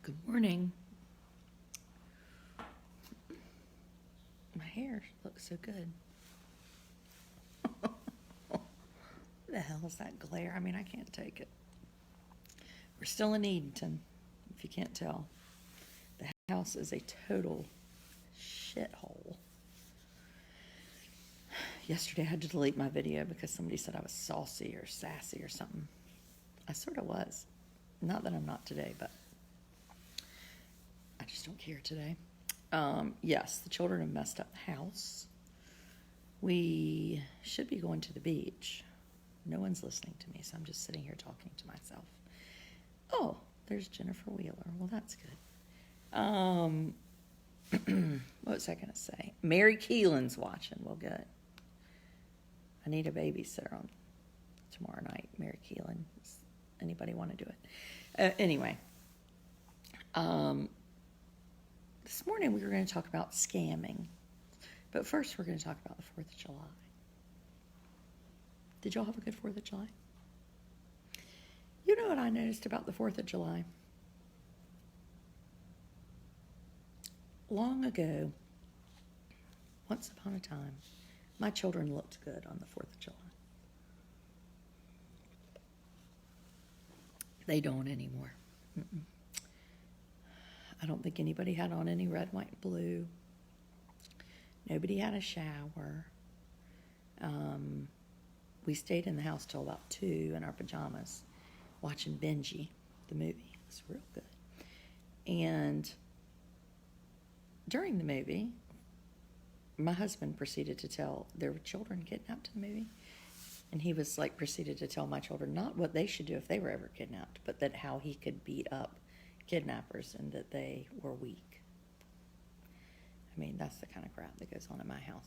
Good morning. My hair looks so good. What the hell is that glare? I mean, I can't take it. We're still in Edenton, if you can't tell. The house is a total shithole. Yesterday I had to delete my video because somebody said I was saucy or sassy or something. I sort of was. Not that I'm not today, but I just don't care today. Yes, the children have messed up the house. We should be going to the beach. No one's listening to me, so I'm just sitting here talking to myself. Oh, there's Jennifer Wheeler. Well, that's good. What was I going to say? Mary Keelan's watching. Well, good. I need a babysitter on tomorrow night. Mary Keelan. Does anybody want to do it? Anyway. This morning we were going to talk about scamming. But first we're going to talk about the 4th of July. Did y'all have a good 4th of July? You know what I noticed about the 4th of July? Long ago, once upon a time, my children looked good on the 4th of July. They don't anymore. I don't think anybody had on any red, white, and blue. Nobody had a shower. We stayed in the house till about 2 in our pajamas watching Benji, the movie. It was real good. And during the movie, my husband proceeded to tell there were children kidnapped in the movie. And he was like, proceeded to tell my children not what they should do if they were ever kidnapped, but that how he could beat up kidnappers and that they were weak. I mean, that's the kind of crap that goes on in my house.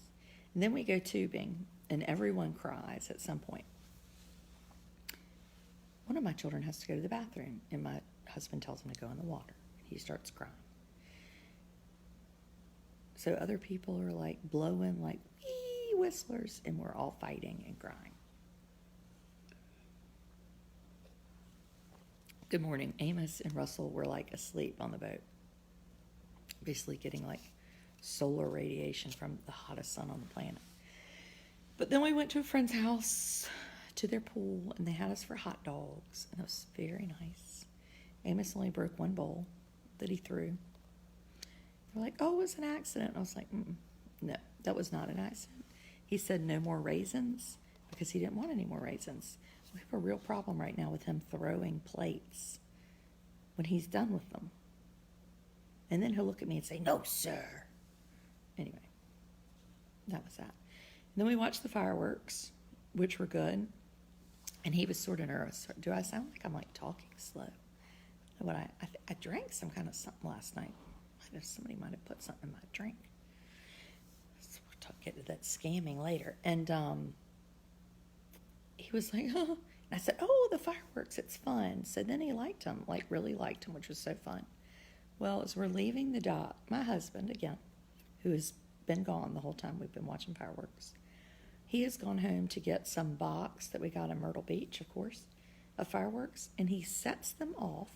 And then we go tubing, and everyone cries at some point. One of my children has to go to the bathroom, and my husband tells him to go in the water. He starts crying. So other people are like blowing like wee whistlers, and we're all fighting and crying. Good morning. Amos and Russell were like asleep on the boat, basically getting like solar radiation from the hottest sun on the planet. But then we went to a friend's house, to their pool, and they had us for hot dogs, and it was very nice. Amos only broke one bowl that he threw. They're like, oh, it was an accident. I was like, no, that was not an accident. He said no more raisins because he didn't want any more raisins. We have a real problem right now with him throwing plates when he's done with them. And then he'll look at me and say, no, sir. Anyway, that was that. And then we watched the fireworks, which were good. And he was sort of nervous. Do I sound like I'm like talking slow? But I drank some kind of something last night. Somebody might have put something in my drink. So we'll get to that scamming later. And he was like, oh. And I said, oh, the fireworks, it's fun. So then he liked them, like really liked them, which was so fun. Well, as we're leaving the dock, my husband, again, who has been gone the whole time we've been watching fireworks, he has gone home to get some box that we got in Myrtle Beach, of course, of fireworks, and he sets them off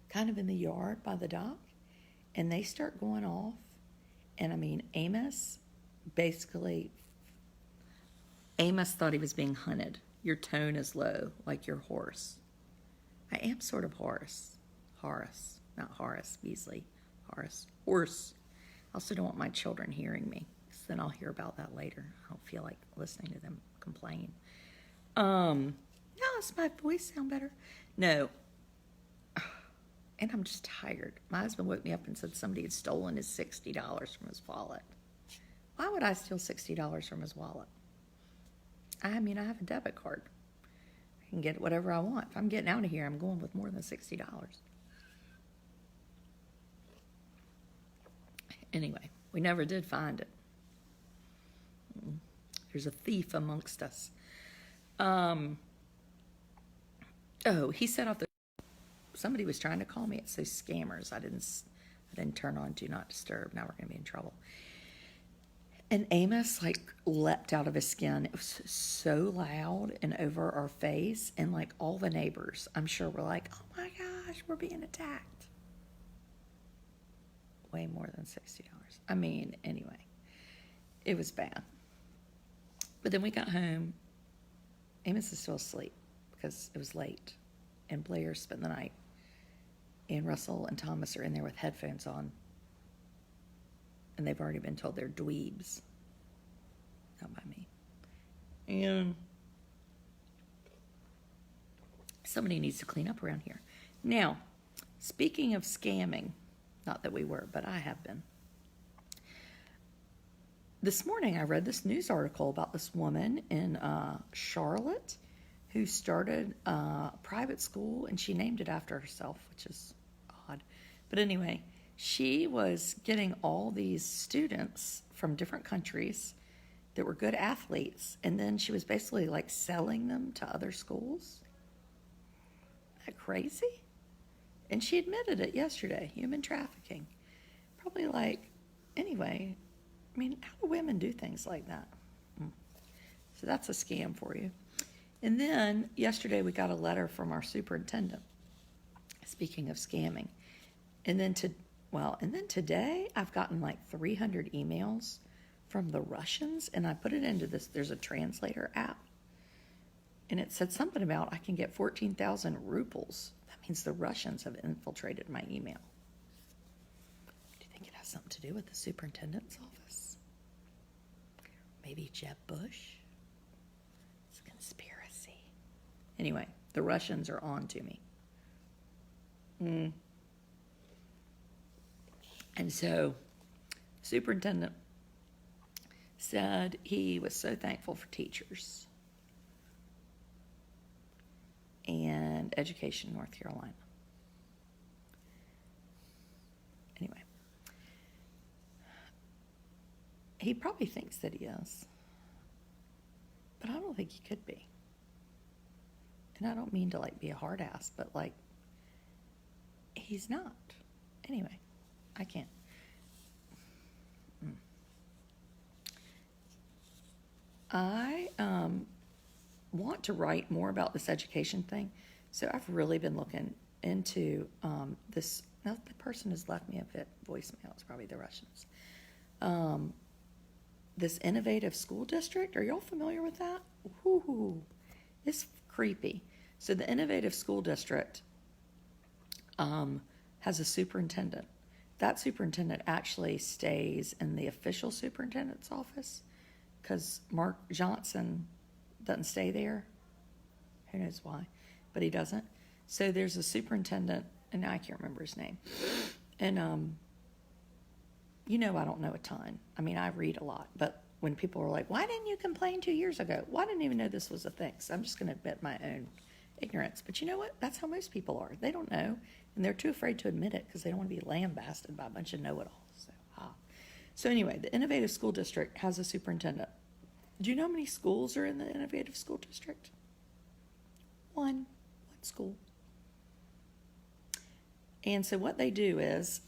kind of in the yard by the dock, and they start going off. And I mean, Amos thought he was being hunted. Your tone is low, like you're hoarse. I am sort of hoarse. Horace, not Horace Beasley. Horse. I also don't want my children hearing me, because then I'll hear about that later. I don't feel like listening to them complain. No, does my voice sound better? No. And I'm just tired. My husband woke me up and said somebody had stolen his $60 from his wallet. Why would I steal $60 from his wallet? I mean, I have a debit card. I can get whatever I want. If I'm getting out of here, I'm going with more than $60. Anyway, we never did find it. There's a thief amongst us. He set off the... Somebody was trying to call me. It's those scammers. I didn't turn on Do Not Disturb. Now we're going to be in trouble. And Amos, like, leapt out of his skin. It was so loud and over our face. And, like, all the neighbors, I'm sure, were like, oh, my gosh. gosh, we're being attacked. Way more than $60. I mean, anyway, it was bad. But then we got home. Amos is still asleep because it was late. And Blair spent the night. And Russell and Thomas are in there with headphones on. And they've already been told they're dweebs. Not by me. And somebody needs to clean up around here. Now, speaking of scamming, not that we were, but I have been. This morning I read this news article about this woman in Charlotte who started a private school, and she named it after herself, which is odd. But anyway, she was getting all these students from different countries that were good athletes, and then she was basically like selling them to other schools. Isn't that crazy? And she admitted it yesterday, human trafficking. Probably like, anyway, I mean, how do women do things like that? So that's a scam for you. And then yesterday we got a letter from our superintendent, speaking of scamming. And then today I've gotten like 300 emails from the Russians, and I put it into this, there's a translator app. And it said something about I can get 14,000 rubles. That means the Russians have infiltrated my email. Do you think it has something to do with the superintendent's office? Maybe Jeb Bush? It's a conspiracy. Anyway, the Russians are on to me. And so, superintendent said he was so thankful for teachers and education in North Carolina. Anyway, he probably thinks that he is, but I don't think he could be. And I don't mean to like be a hard ass, but like, he's not. Anyway, I can't. I want to write more about this education thing, so I've really been looking into this. Now, the person has left me a bit voicemail. It's probably the Russians. This innovative school district. Are y'all familiar with that? Woo-hoo. It's creepy. So the innovative school district has a superintendent. That superintendent actually stays in the official superintendent's office because Mark Johnson doesn't stay there. Who knows why, but he doesn't. So there's a superintendent, and I can't remember his name. And, I don't know a ton. I mean, I read a lot, but when people are like, why didn't you complain 2 years ago? Well, I didn't even know this was a thing. So I'm just going to admit my own ignorance. But you know what? That's how most people are. They don't know, and they're too afraid to admit it because they don't want to be lambasted by a bunch of know-it-alls. So anyway, the Innovative School District has a superintendent. Do you know how many schools are in the Innovative School District? One school. And so what they do is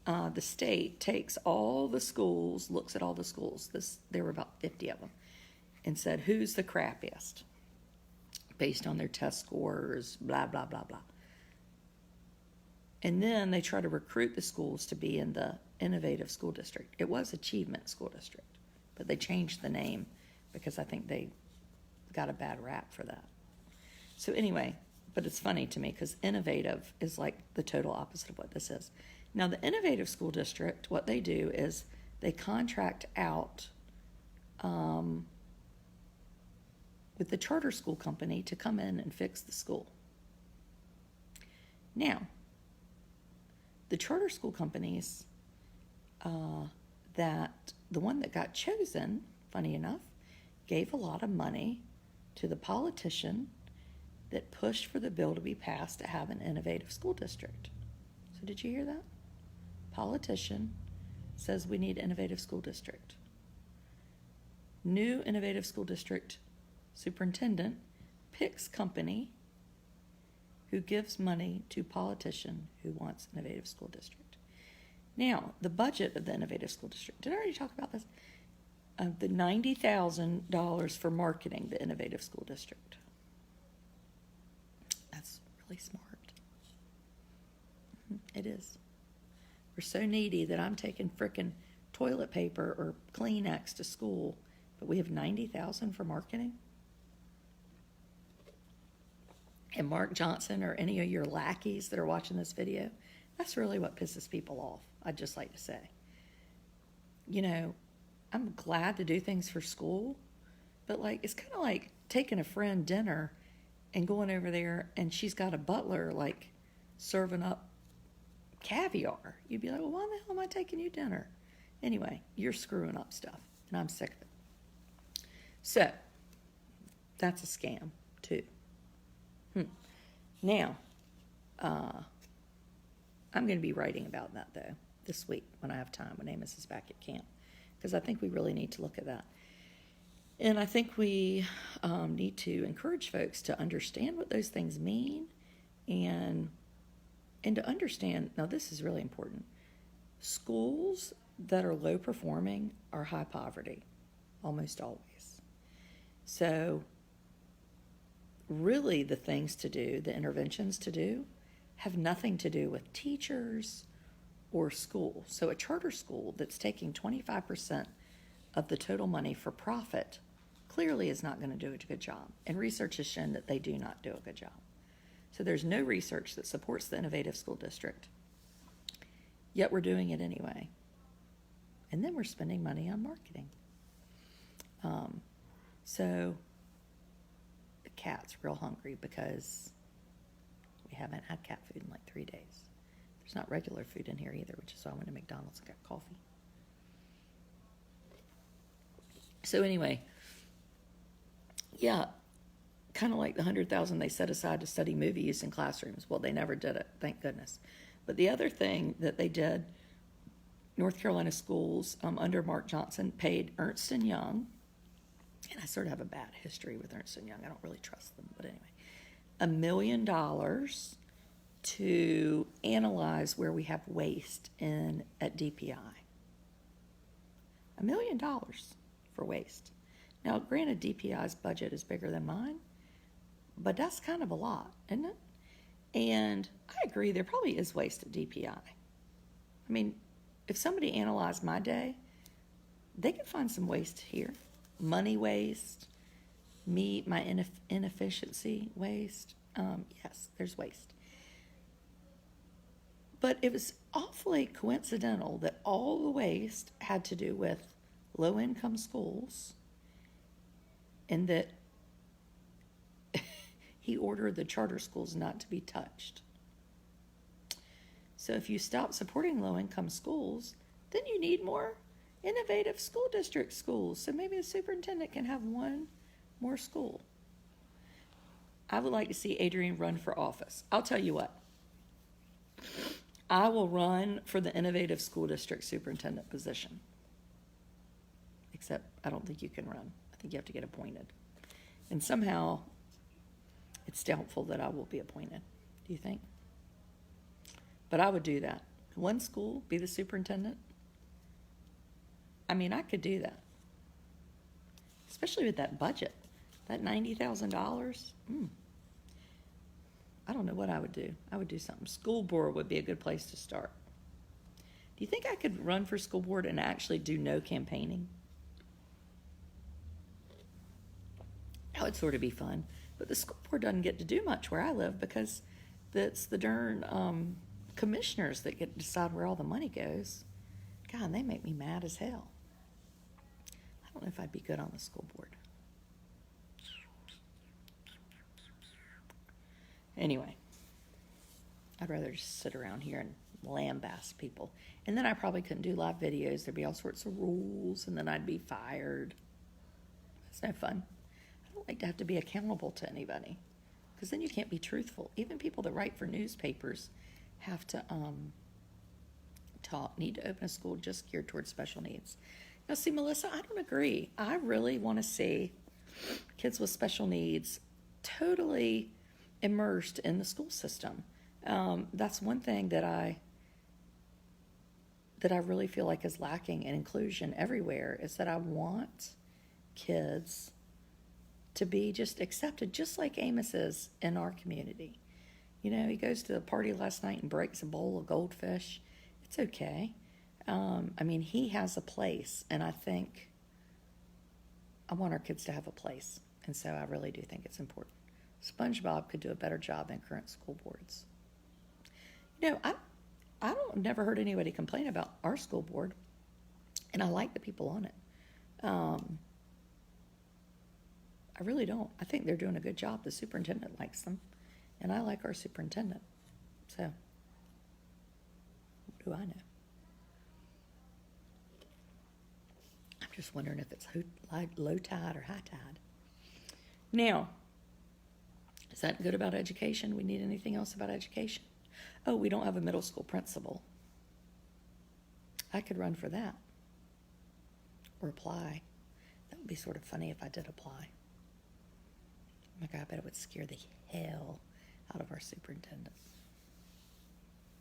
the state takes all the schools, looks at all the schools. There were about 50 of them, and said, who's the crappiest? Based on their test scores, blah, blah, blah, blah. And then they try to recruit the schools to be in the Innovative School District. It was Achievement School District, but they changed the name because I think they got a bad rap for that. So anyway, but it's funny to me because innovative is like the total opposite of what this is. Now, the Innovative School District, what they do is they contract out with the charter school company to come in and fix the school. Now, the charter school companies, that the one that got chosen, funny enough, gave a lot of money to the politician that pushed for the bill to be passed to have an innovative school district. So did you hear that? Politician says we need innovative school district. New innovative school district superintendent picks company who gives money to politician who wants innovative school district. Now, the budget of the innovative school district, did I already talk about this? The $90,000 for marketing the innovative school district. That's really smart. is. We're so needy that I'm taking frickin' toilet paper or Kleenex to school, but we have $90,000 for marketing. And Mark Johnson or any of your lackeys that are watching this video, that's really what pisses people off, I'd just like to say. You know, I'm glad to do things for school, but like, it's kind of like taking a friend dinner and going over there and she's got a butler like serving up caviar. You'd be like, well, why the hell am I taking you dinner? Anyway, you're screwing up stuff, and I'm sick of it. So, that's a scam, too. Now, I'm going to be writing about that, though, this week when I have time, when Amos is back at camp, because I think we really need to look at that. And I think we need to encourage folks to understand what those things mean and to understand, now this is really important, schools that are low performing are high poverty, almost always. So really the things to do, the interventions to do, have nothing to do with teachers or school. So a charter school that's taking 25% of the total money for profit clearly is not going to do a good job. And research has shown that they do not do a good job. So there's no research that supports the innovative school district. Yet we're doing it anyway. And then we're spending money on marketing. So the cat's real hungry because we haven't had cat food in like 3 days. There's not regular food in here either, which is why I went to McDonald's and got coffee. So anyway, yeah, kind of like the $100,000 they set aside to study movie use in classrooms. Well, they never did it, thank goodness. But the other thing that they did, North Carolina schools under Mark Johnson paid Ernst & Young, and I sort of have a bad history with Ernst & Young. I don't really trust them, but anyway, $1 million to analyze where we have waste at DPI. $1 million for waste. Now, granted, DPI's budget is bigger than mine, but that's kind of a lot, isn't it? And I agree, there probably is waste at DPI. I mean, if somebody analyzed my day, they could find some waste here. Money waste, my inefficiency waste. Yes, there's waste. But it was awfully coincidental that all the waste had to do with low-income schools, and that he ordered the charter schools not to be touched. So if you stop supporting low-income schools, then you need more innovative school district schools. So maybe the superintendent can have one more school. I would like to see Adrienne run for office. I'll tell you what. I will run for the innovative school district superintendent position. Except I don't think you can run. I think you have to get appointed. And somehow it's doubtful that I will be appointed. Do you think? But I would do that. One school, be the superintendent. I mean, I could do that. Especially with that budget. That $90,000. I don't know what I would do. I would do something. School board would be a good place to start. Do you think I could run for school board and actually do no campaigning? That would sort of be fun. But the school board doesn't get to do much where I live because it's the darn commissioners that get to decide where all the money goes. God, they make me mad as hell. I don't know if I'd be good on the school board. Anyway, I'd rather just sit around here and lambaste people. And then I probably couldn't do live videos. There'd be all sorts of rules, and then I'd be fired. That's no fun. I don't like to have to be accountable to anybody, because then you can't be truthful. Even people that write for newspapers have to need to open a school just geared towards special needs. Now, see, Melissa, I don't agree. I really want to see kids with special needs totally immersed in the school system. That's one thing that I really feel like is lacking in inclusion everywhere, is that I want kids to be just accepted, just like Amos is in our community. He goes to the party last night and breaks a bowl of goldfish. It's okay. He has a place, and I think I want our kids to have a place. And so I really do think it's important. SpongeBob could do a better job than current school boards. I never heard anybody complain about our school board, and I like the people on it. I really don't. I think they're doing a good job. The superintendent likes them, and I like our superintendent. So, what do I know? I'm just wondering if it's low tide or high tide. Now, is that good about education? We need anything else about education? Oh, we don't have a middle school principal. I could run for that. Or apply. That would be sort of funny if I did apply. Oh my God, I bet it would scare the hell out of our superintendent.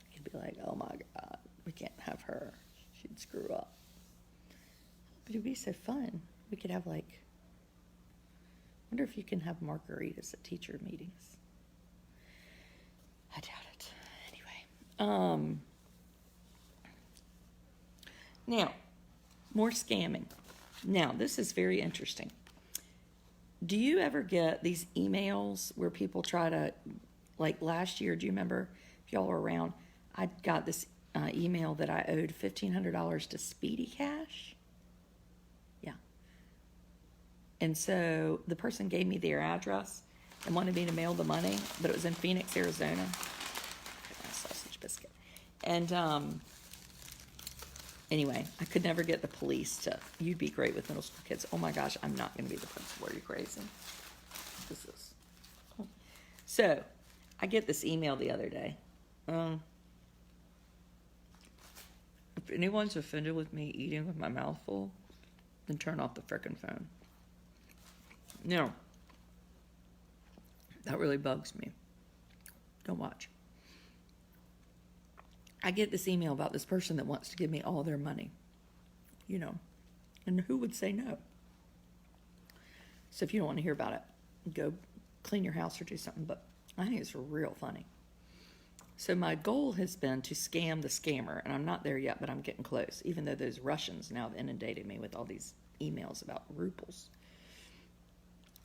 He'd be like, oh my God, we can't have her. She'd screw up. But it would be so fun. We could have I wonder if you can have margaritas at teacher meetings. I doubt it. Anyway. Now, more scamming. Now, this is very interesting. Do you ever get these emails where people try to, last year, do you remember, if y'all were around, I got this email that I owed $1,500 to Speedy Cash? Yeah. And so the person gave me their address and wanted me to mail the money, but it was in Phoenix, Arizona. My sausage biscuit. And anyway, I could never get the police to, you'd be great with middle school kids. Oh my gosh, I'm not going to be the principal. Are you crazy? This is. So, I get this email the other day. If anyone's offended with me eating with my mouth full, then turn off the frickin' phone. No. That really bugs me. Don't watch. I get this email about this person that wants to give me all their money. And who would say no? So if you don't want to hear about it, go clean your house or do something. But I think it's real funny. So my goal has been to scam the scammer, and I'm not there yet, but I'm getting close, even though those Russians now have inundated me with all these emails about rubles.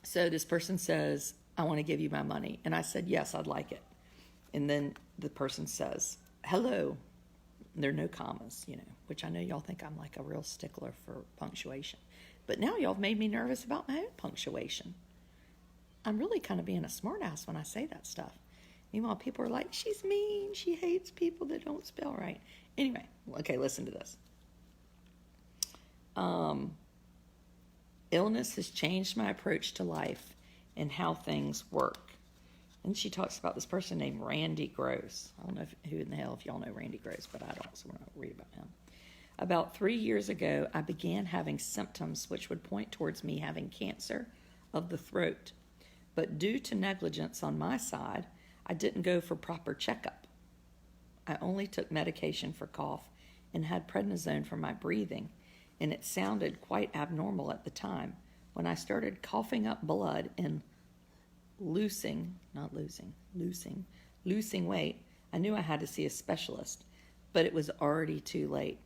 So this person says, I want to give you my money. And I said, yes, I'd like it. And then the person says, hello. There are no commas, which I know y'all think I'm like a real stickler for punctuation. But now y'all have made me nervous about my own punctuation. I'm really kind of being a smartass when I say that stuff. Meanwhile, people are like, she's mean. She hates people that don't spell right. Anyway, okay, listen to this. Illness has changed my approach to life and how things work. And she talks about this person named Randy Gross. I don't know who in the hell if y'all know Randy Gross, but I don't, so we're not read about him. About 3 years ago, I began having symptoms which would point towards me having cancer of the throat. But due to negligence on my side, I didn't go for proper checkup. I only took medication for cough and had prednisone for my breathing, and it sounded quite abnormal at the time. When I started coughing up blood and losing weight, I knew I had to see a specialist, but it was already too late,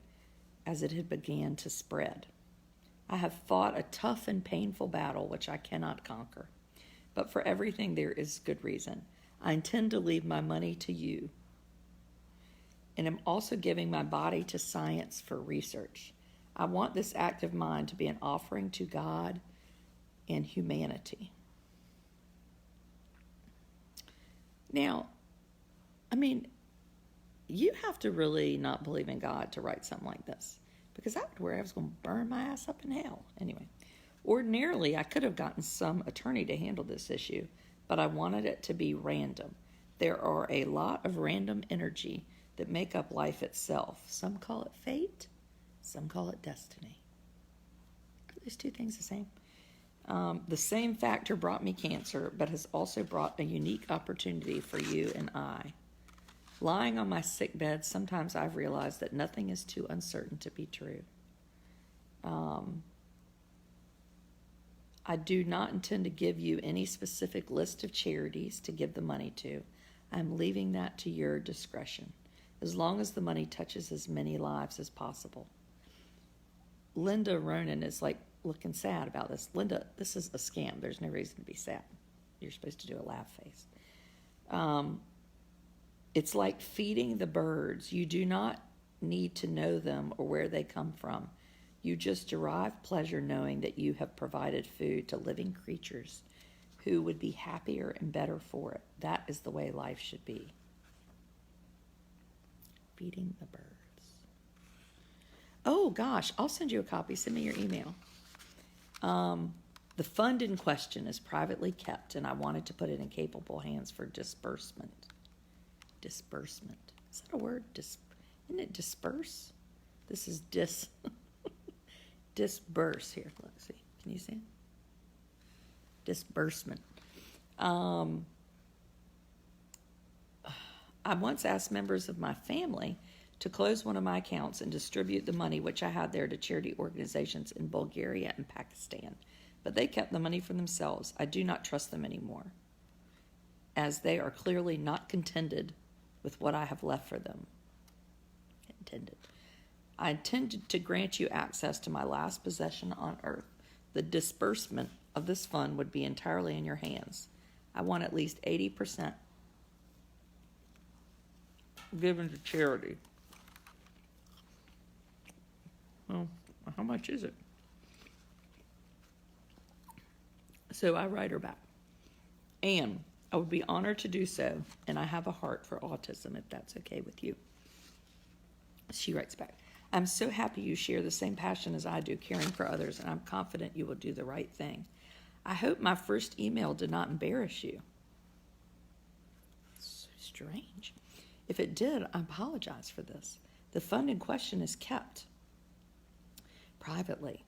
as it had began to spread. I have fought a tough and painful battle which I cannot conquer, but for everything there is good reason. I intend to leave my money to you, and am also giving my body to science for research. I want this act of mine to be an offering to God and humanity. Now, you have to really not believe in God to write something like this, because that would where I was going to burn my ass up in hell. Anyway, ordinarily, I could have gotten some attorney to handle this issue, but I wanted it to be random. There are a lot of random energy that make up life itself. Some call it fate, some call it destiny. Are those two things the same? The same factor brought me cancer, but has also brought a unique opportunity for you and I. Lying on my sick bed, sometimes I've realized that nothing is too uncertain to be true. I do not intend to give you any specific list of charities to give the money to. I'm leaving that to your discretion, as long as the money touches as many lives as possible. Linda Ronan is like looking sad about this. Linda, this is a scam. There's no reason to be sad. You're supposed to do a laugh face. It's like feeding the birds. You do not need to know them or where they come from. You just derive pleasure knowing that you have provided food to living creatures who would be happier and better for it. That is the way life should be. Feeding the birds. Oh, gosh, I'll send you a copy. Send me your email. The fund in question is privately kept, and I wanted to put it in capable hands for disbursement. Disbursement. Is that a word? Isn't it disperse? This is disburse here. Let's see. Can you see it? Disbursement. I once asked members of my family to close one of my accounts and distribute the money which I had there to charity organizations in Bulgaria and Pakistan. But they kept the money for themselves. I do not trust them anymore, as they are clearly not contented with what I have left for them. I intended to grant you access to my last possession on earth. The disbursement of this fund would be entirely in your hands. I want at least 80% given to charity. Well, how much is it? So I write her back. And I would be honored to do so, and I have a heart for autism, if that's okay with you. She writes back, I'm so happy you share the same passion as I do, caring for others, and I'm confident you will do the right thing. I hope my first email did not embarrass you. It's so strange. If it did, I apologize for this. The fund in question is kept privately.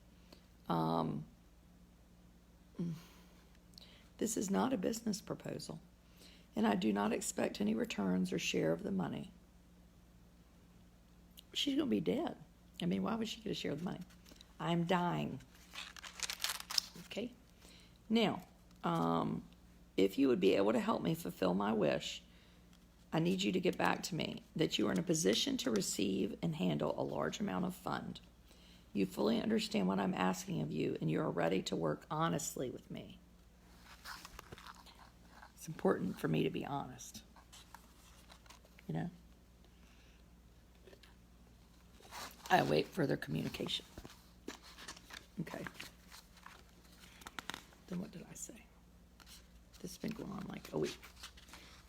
This is not a business proposal, and I do not expect any returns or share of the money. She's going to be dead. I mean, why would she get a share of the money? I'm dying. Okay? Now, if you would be able to help me fulfill my wish, I need you to get back to me that you are in a position to receive and handle a large amount of fund. You fully understand what I'm asking of you, and you are ready to work honestly with me. It's important for me to be honest. You know? I await further communication. Okay. Then what did I say? This has been going on like a week.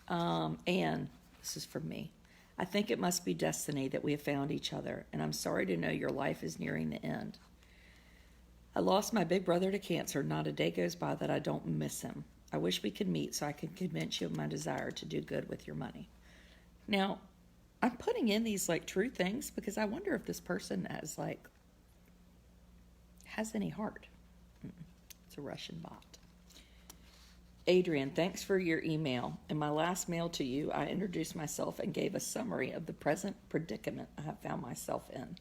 And this is from me. I think it must be destiny that we have found each other, and I'm sorry to know your life is nearing the end. I lost my big brother to cancer. Not a day goes by that I don't miss him. I wish we could meet so I can convince you of my desire to do good with your money. Now, I'm putting in these like true things because I wonder if this person has any heart. It's a Russian bot. Adrian, thanks for your email. In my last mail to you, I introduced myself and gave a summary of the present predicament I have found myself in.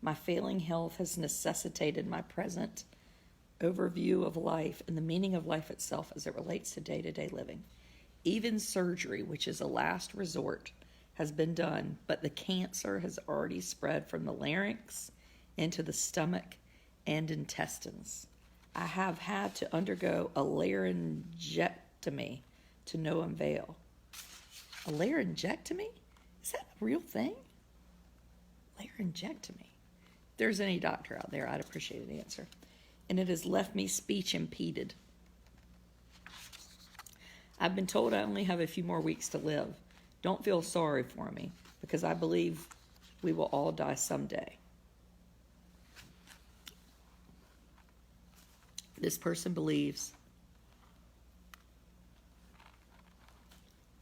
My failing health has necessitated my present overview of life and the meaning of life itself as it relates to day-to-day living. Even surgery, which is a last resort, has been done, but the cancer has already spread from the larynx into the stomach and intestines. I have had to undergo a laryngectomy to no avail. A laryngectomy? Is that a real thing? Laryngectomy. If there's any doctor out there, I'd appreciate an answer. And it has left me speech impeded. I've been told I only have a few more weeks to live. Don't feel sorry for me, because I believe we will all die someday. This person believes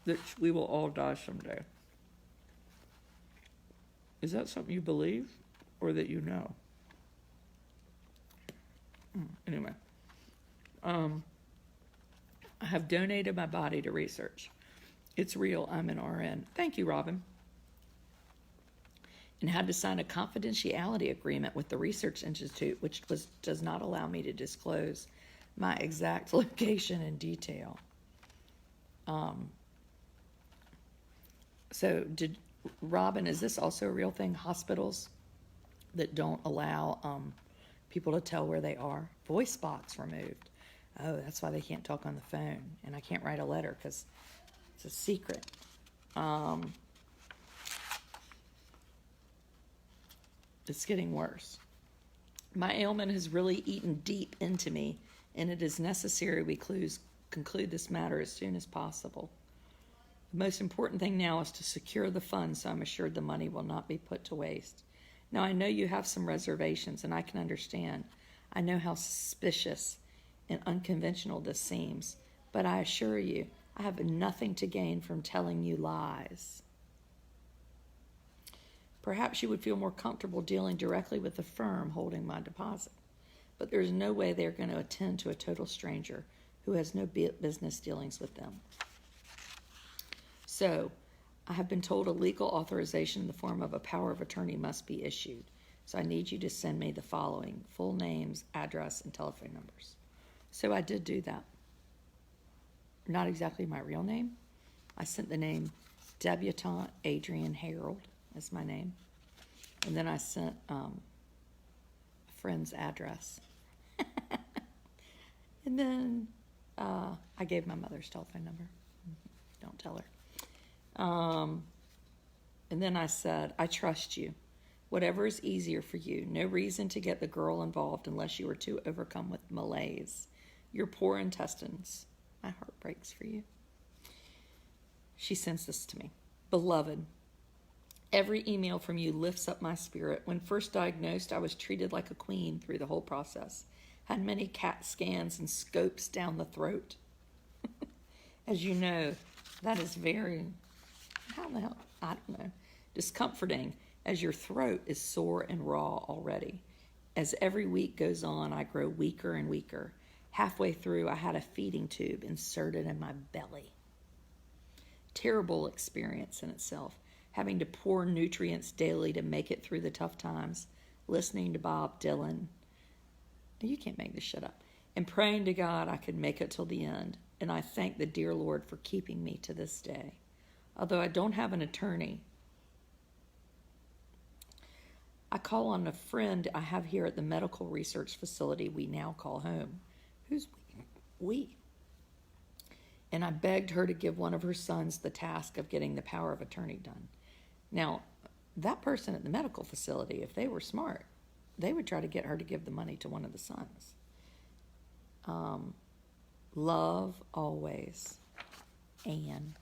that we will all die someday. Is that something you believe or that you know? Anyway, I have donated my body to research. It's real. I'm an RN. Thank you, Robin. And had to sign a confidentiality agreement with the Research Institute, which does not allow me to disclose my exact location in detail. So Robin, is this also a real thing? Hospitals that don't allow people to tell where they are? Voice box removed. Oh, that's why they can't talk on the phone. And I can't write a letter because it's a secret. It's getting worse. My ailment has really eaten deep into me, and it is necessary we conclude this matter as soon as possible. The most important thing now is to secure the funds, so I'm assured the money will not be put to waste. Now, I know you have some reservations, and I can understand. I know how suspicious and unconventional this seems, but I assure you, I have nothing to gain from telling you lies. Perhaps you would feel more comfortable dealing directly with the firm holding my deposit, but there's no way they're going to attend to a total stranger who has no business dealings with them. So, I have been told a legal authorization in the form of a power of attorney must be issued. So I need you to send me the following: full names, address, and telephone numbers. So I did do that. Not exactly my real name. I sent the name Debutante Adrian Harold as my name. And then I sent a friend's address. And then I gave my mother's telephone number. Don't tell her. And then I said, I trust you. Whatever is easier for you. No reason to get the girl involved unless you are too overcome with malaise. Your poor intestines. My heart breaks for you. She sends this to me. Beloved, every email from you lifts up my spirit. When first diagnosed, I was treated like a queen through the whole process. Had many CAT scans and scopes down the throat. As you know, that is very, how the hell, I don't know, discomforting, as your throat is sore and raw already. As every week goes on, I grow weaker and weaker. Halfway through, I had a feeding tube inserted in my belly. Terrible experience in itself, having to pour nutrients daily to make it through the tough times, listening to Bob Dylan. You can't make this shit up. And praying to God I could make it till the end. And I thank the dear Lord for keeping me to this day. Although I don't have an attorney, I call on a friend I have here at the medical research facility we now call home. Who's we? And I begged her to give one of her sons the task of getting the power of attorney done. Now, that person at the medical facility, if they were smart, they would try to get her to give the money to one of the sons. Love always. Anne.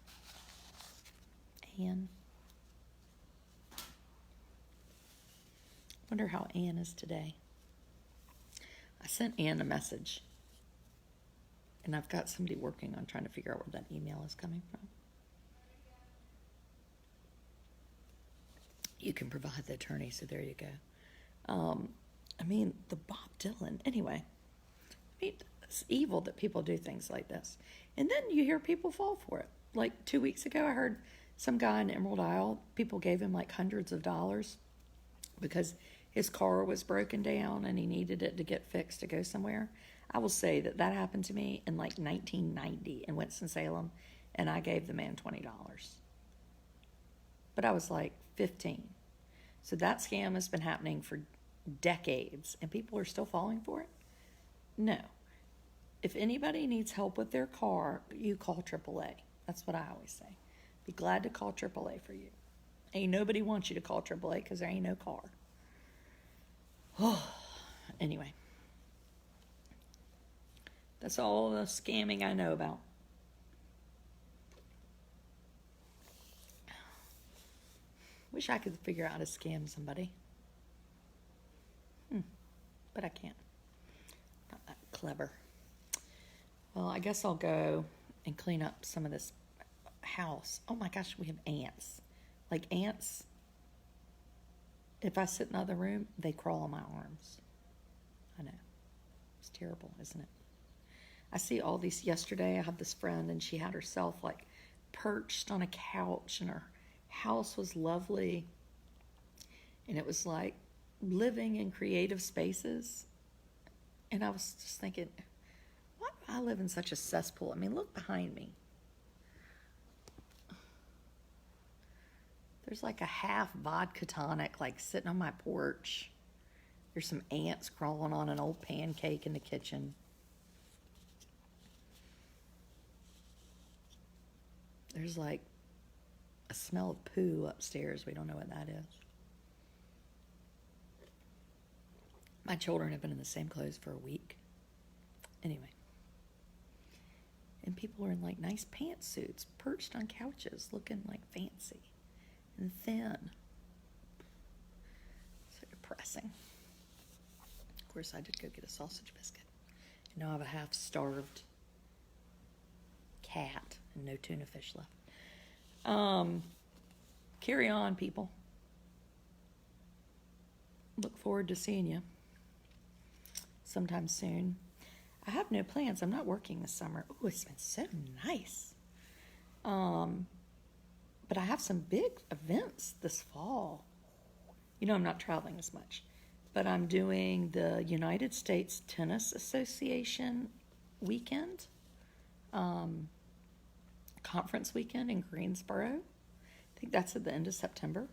Wonder how Anne is today. I sent Anne a message. And I've got somebody working on trying to figure out where that email is coming from. You can provide the attorney, so there you go. The Bob Dylan. Anyway, it's evil that people do things like this. And then you hear people fall for it. Like 2 weeks ago, I heard some guy in Emerald Isle, people gave him like hundreds of dollars because his car was broken down and he needed it to get fixed to go somewhere. I will say that happened to me in like 1990 in Winston-Salem, and I gave the man $20. But I was like 15. So that scam has been happening for decades, and people are still falling for it? No. If anybody needs help with their car, you call AAA. That's what I always say. Be glad to call AAA for you. Ain't nobody wants you to call AAA because there ain't no car. Anyway. That's all the scamming I know about. Wish I could figure out how to scam somebody. But I can't. Not that clever. Well, I guess I'll go and clean up some of this house. Oh my gosh, we have ants. Like ants, if I sit in the other room, they crawl on my arms. I know. It's terrible, isn't it? I see all these. Yesterday, I had this friend, and she had herself like perched on a couch, and her house was lovely. And it was like living in creative spaces. And I was just thinking, why do I live in such a cesspool? I mean, look behind me. There's like a half vodka tonic like sitting on my porch. There's some ants crawling on an old pancake in the kitchen. There's like a smell of poo upstairs. We don't know what that is. My children have been in the same clothes for a week. Anyway. And people are in like nice pantsuits, perched on couches, looking like fancy and thin. So depressing. Of course, I did go get a sausage biscuit. And now I have a half-starved cat and no tuna fish left. Carry on, people. Look forward to seeing you sometime soon. I have no plans. I'm not working this summer. Oh, it's been so nice. But I have some big events this fall. You know, I'm not traveling as much, but I'm doing the United States Tennis Association weekend, conference weekend in Greensboro. I think that's at the end of September.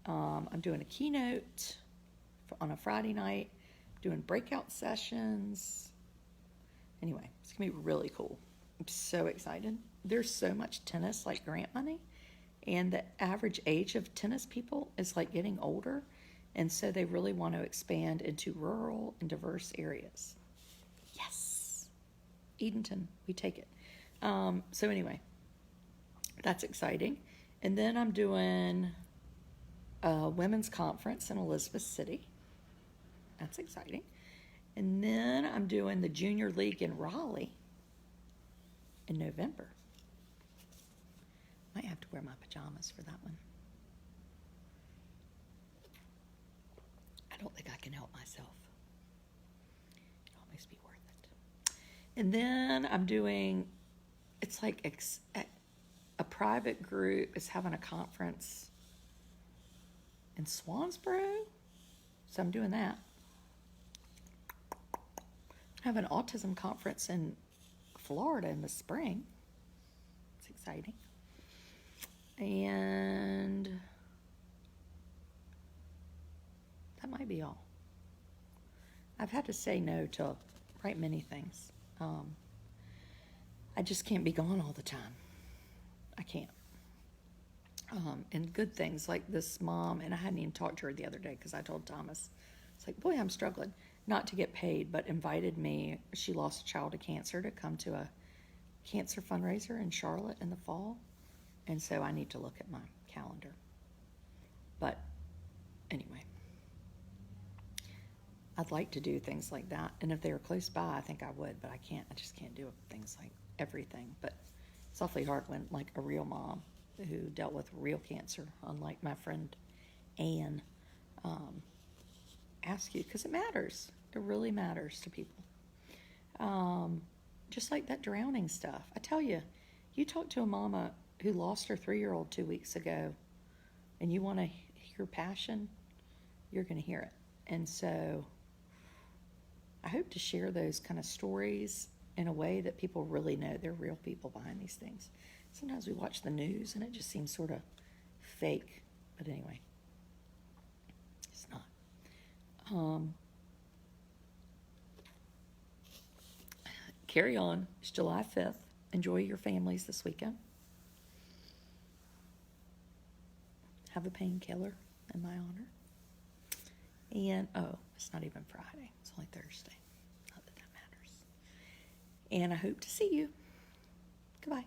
I'm doing a keynote on a Friday night, doing breakout sessions. Anyway, it's going to be really cool. I'm so excited. There's so much tennis, like grant money, and the average age of tennis people is like getting older, and so they really want to expand into rural and diverse areas. Yes. Edenton, we take it. So anyway, that's exciting. And then I'm doing a women's conference in Elizabeth City. That's exciting. And then I'm doing the Junior League in Raleigh in November. Might have to wear my pajamas for that one. I don't think I can help myself. It'll almost be worth it. And then I'm doing, it's like a private group is having a conference in Swansboro. So I'm doing that. I have an autism conference in Florida in the spring. It's exciting. And that might be all. I've had to say no to right many things. I just can't be gone all the time. I can't. And good things like this mom, and I hadn't even talked to her the other day because I told Thomas, it's like, boy, I'm struggling. Not to get paid, but invited me. She lost a child to cancer, to come to a cancer fundraiser in Charlotte in the fall. And so I need to look at my calendar. But anyway, I'd like to do things like that. And if they were close by, I think I would, but I can't. I just can't do things like everything. But it's awfully hard when like a real mom who dealt with real cancer, unlike my friend Anne, ask you, because it matters. It really matters to people. Just like that drowning stuff. I tell you, you talk to a mama who lost her 3-year-old 2 weeks ago, and you want to hear passion, you're going to hear it. And so I hope to share those kind of stories in a way that people really know they're real people behind these things. Sometimes we watch the news and it just seems sort of fake. But anyway, it's not. Carry on. It's July 5th. Enjoy your families this weekend. Have a painkiller in my honor. And, it's not even Friday. It's only Thursday. Not that that matters. And I hope to see you. Goodbye.